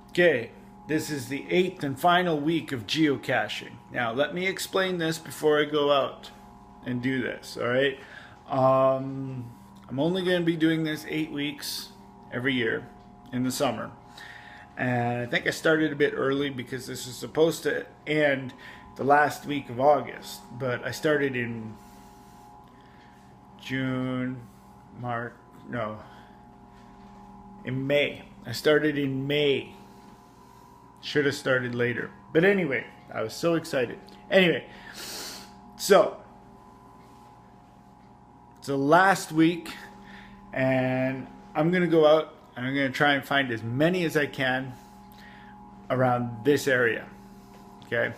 Okay, this is the 8th and final week of geocaching. Now, let me explain this before I go out and do this, alright? I'm only going to be doing this 8 weeks every year in the summer. And I think I started a bit early because this is supposed to end the last week of August. But I started in in May. I started in May. Should have started later. But anyway, I was so excited. Anyway, so it's the last week and I'm going to go out and I'm going to try and find as many as I can around this area. Okay?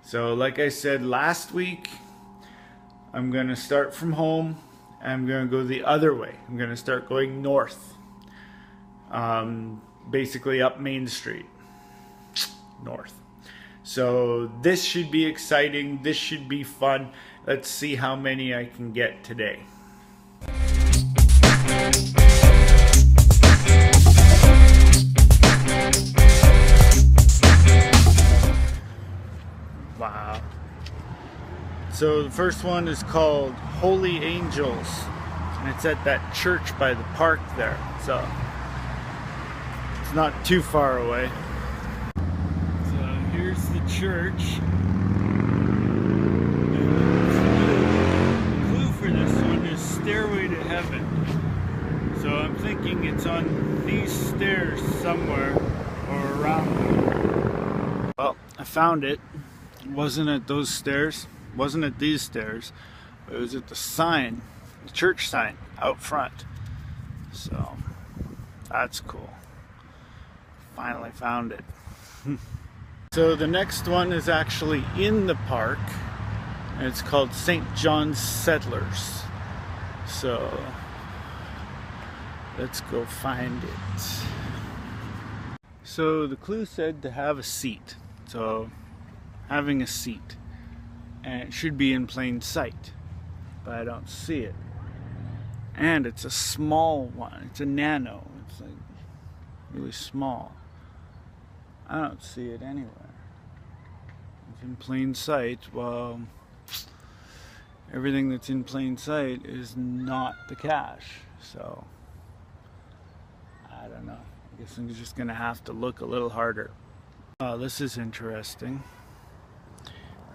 So like I said last week, I'm going to start from home and I'm going to go the other way. I'm going to start going north. Basically up Main Street. North. So this should be exciting. This should be fun. Let's see how many I can get today. Wow. So the first one is called Holy Angels, and it's at that church by the park there. So it's not too far away. Here's the church. The clue for this one is Stairway to Heaven. So I'm thinking it's on these stairs somewhere or around them. Well, I found it. It wasn't at those stairs. It wasn't at these stairs. But it was at the sign, the church sign out front. So that's cool. Finally found it. So the next one is actually in the park, and it's called St. John's Settlers. So let's go find it. So the clue said to have a seat. So having a seat, and it should be in plain sight, but I don't see it. And it's a small one. It's a nano. It's like really small. I don't see it anywhere. It's in plain sight. Well, everything that's in plain sight is not the cache. So, I don't know. I guess I'm just going to have to look a little harder. Oh, this is interesting.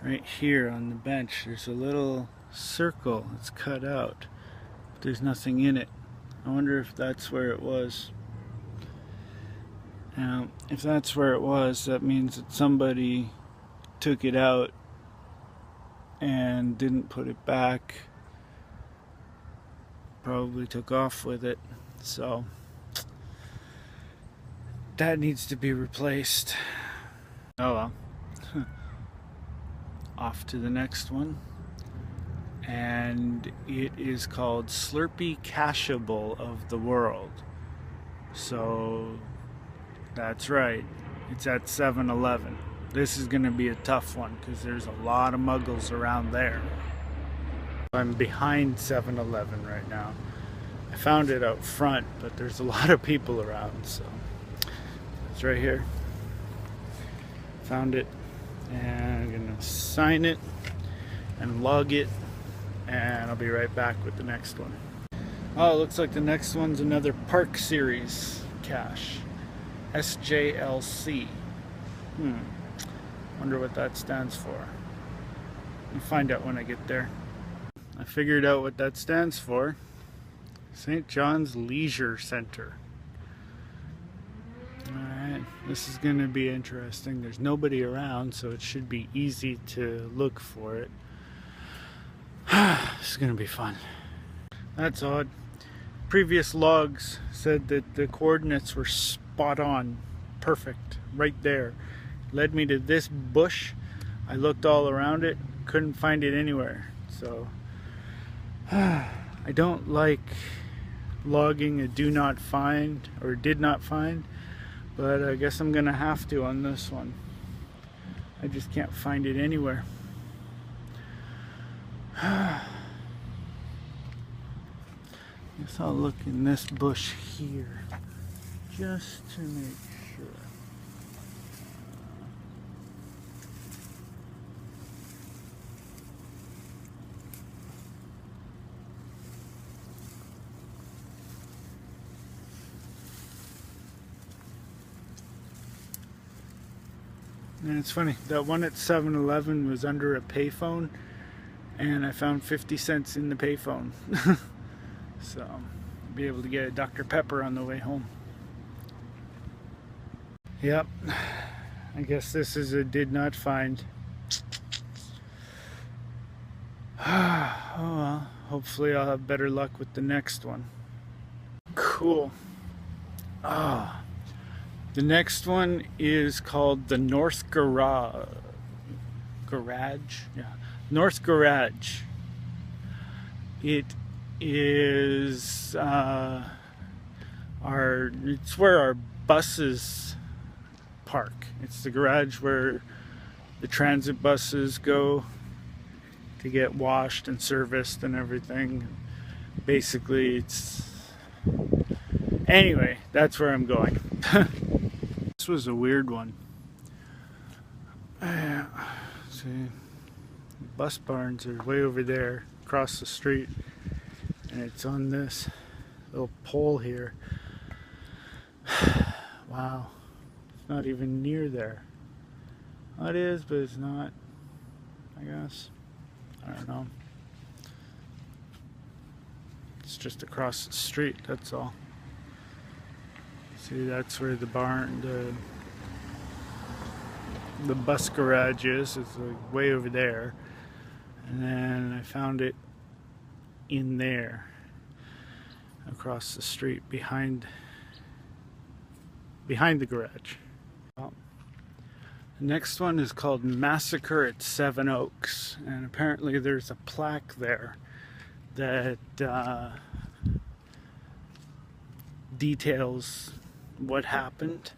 Right here on the bench, there's a little circle that's cut out. But there's nothing in it. I wonder if that's where it was. Now, if that's where it was, that means that somebody took it out and didn't put it back. Probably took off with it. So, that needs to be replaced. Oh well. Off to the next one. And it is called Slurpee Cacheable of the World. So that's right, it's at 7-Eleven. This is going to be a tough one because there's a lot of muggles around there. I'm behind 7-Eleven right now. I found it out front, but there's a lot of people around, so it's right here. Found it, and I'm going to sign it and log it, and I'll be right back with the next one. Oh, it looks like the next one's another Park Series cache. SJLC. Wonder what that stands for. I'll find out when I get there. I figured out what that stands for. St. John's Leisure Center. Alright, this is going to be interesting. There's nobody around, so it should be easy to look for it. This is going to be fun. That's odd. Previous logs said that the coordinates were spot on, perfect, right there. Led me to this bush. I looked all around it, couldn't find it anywhere. So I don't like logging a do not find or did not find, but I guess I'm gonna have to on this one. I just can't find it anywhere. Guess I'll look in this bush here just to make sure. And it's funny, that one at 7-Eleven was under a payphone, and I found 50 cents in the payphone. So I'll be able to get a Dr. Pepper on the way home. Yep, I guess this is a did not find. Oh well, hopefully I'll have better luck with the next one. Cool. Ah. The next one is called the North Garage. Yeah, North Garage. It is it's where our buses park. It's the garage where the transit buses go to get washed and serviced and everything. Basically, anyway, that's where I'm going. This was a weird one. See, bus barns are way over there across the street, and it's on this little pole here. Wow, it's not even near there. Well, it is, but it's not, I guess. I don't know. It's just across the street, that's all. See, that's where the barn, the bus garage is. It's like way over there. And then I found it in there, across the street, behind the garage. Well, the next one is called Massacre at Seven Oaks, and apparently there's a plaque there that details what happened,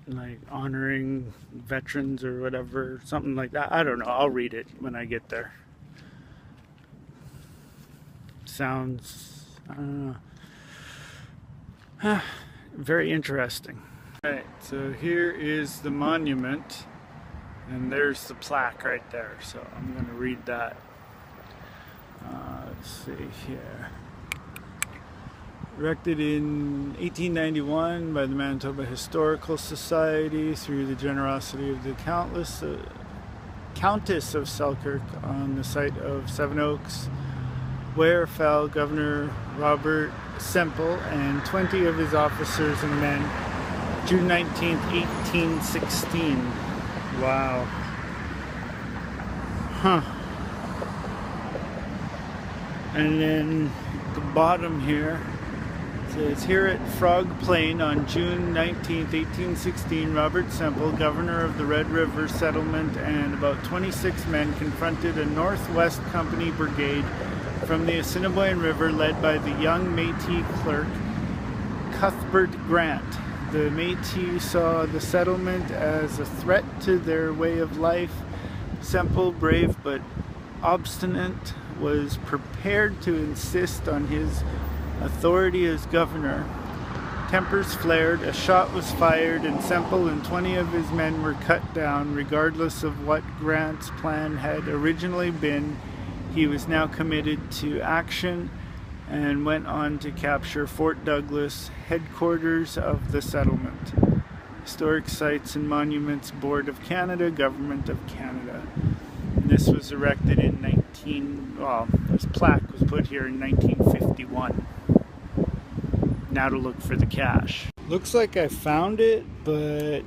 like honoring veterans or whatever, something like that. I don't know, I'll read it when I get there. Sounds, I don't know, very interesting. Alright, so here is the monument, and there's the plaque right there, so I'm going to read that. Let's see here. Erected in 1891 by the Manitoba Historical Society through the generosity of the Countess of Selkirk on the site of Seven Oaks, where fell Governor Robert Semple and 20 of his officers and men, June 19th, 1816. Wow. Huh. And then the bottom here says, here at Frog Plain on June 19th, 1816, Robert Semple, governor of the Red River settlement, and about 26 men confronted a Northwest Company brigade from the Assiniboine River led by the young Métis clerk Cuthbert Grant. The Métis saw the settlement as a threat to their way of life. Semple, brave but obstinate, was prepared to insist on his authority as governor. Tempers flared, a shot was fired, and Semple and 20 of his men were cut down. Regardless of what Grant's plan had originally been, he was now committed to action and went on to capture Fort Douglas, headquarters of the settlement. Historic Sites and Monuments Board of Canada, Government of Canada. And this was erected in this plaque was put here in 1951. Now to look for the cache. Looks like I found it, but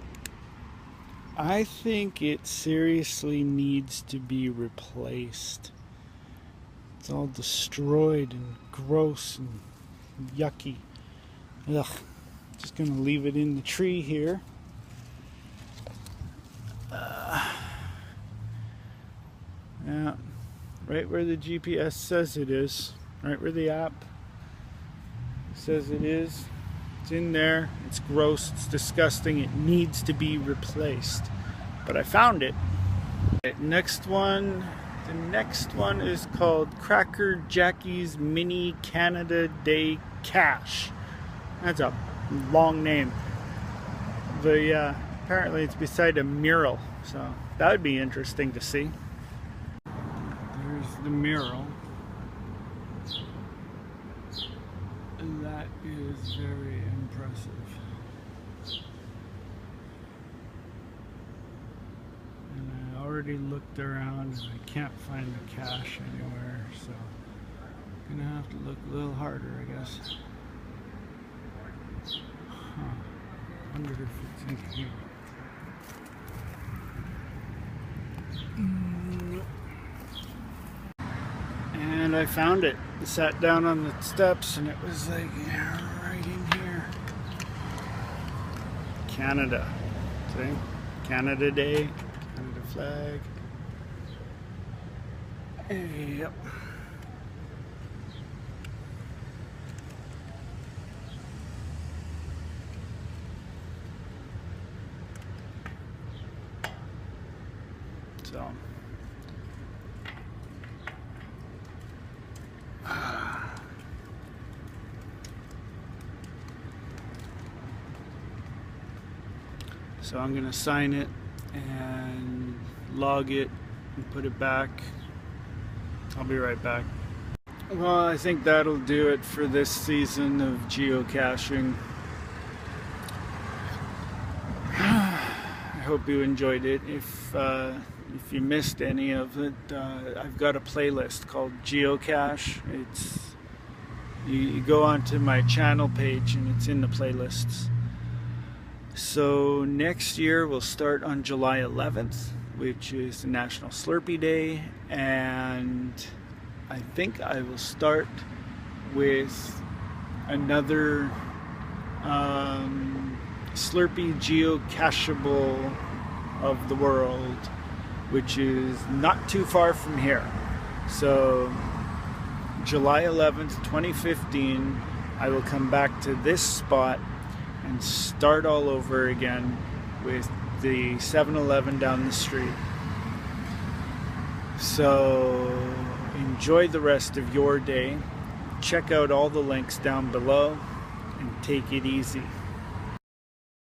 I think it seriously needs to be replaced. It's all destroyed and gross and yucky. Ugh. Just gonna leave it in the tree here. Yeah, right where the GPS says it is, right where the app says it is. It's in there. It's gross. It's disgusting. It needs to be replaced. But I found it. Okay, next one. The next one is called Cracker Jackie's Mini Canada Day Cache. That's a long name. But yeah, apparently it's beside a mural. So that would be interesting to see. There's the mural. And that is very impressive. already looked around and I can't find the cache anywhere, so I'm gonna have to look a little harder, I guess. Huh. Wonder if it's in here. Nope. And I found it. I sat down on the steps and it was like right in here. Canada. See? Canada Day. Canada flag. Yep. So I'm going to sign it and log it and put it back. I'll be right back. Well, I think that'll do it for this season of geocaching. I hope you enjoyed it. If you missed any of it, I've got a playlist called Geocache. You go onto my channel page and it's in the playlists. So next year we'll start on July 11th, which is the National Slurpee Day, and I think I will start with another Slurpee geocacheable of the world, which is not too far from here. So July 11th, 2015, I will come back to this spot and start all over again with the 7-Eleven down the street. So enjoy the rest of your day. Check out all the links down below and take it easy.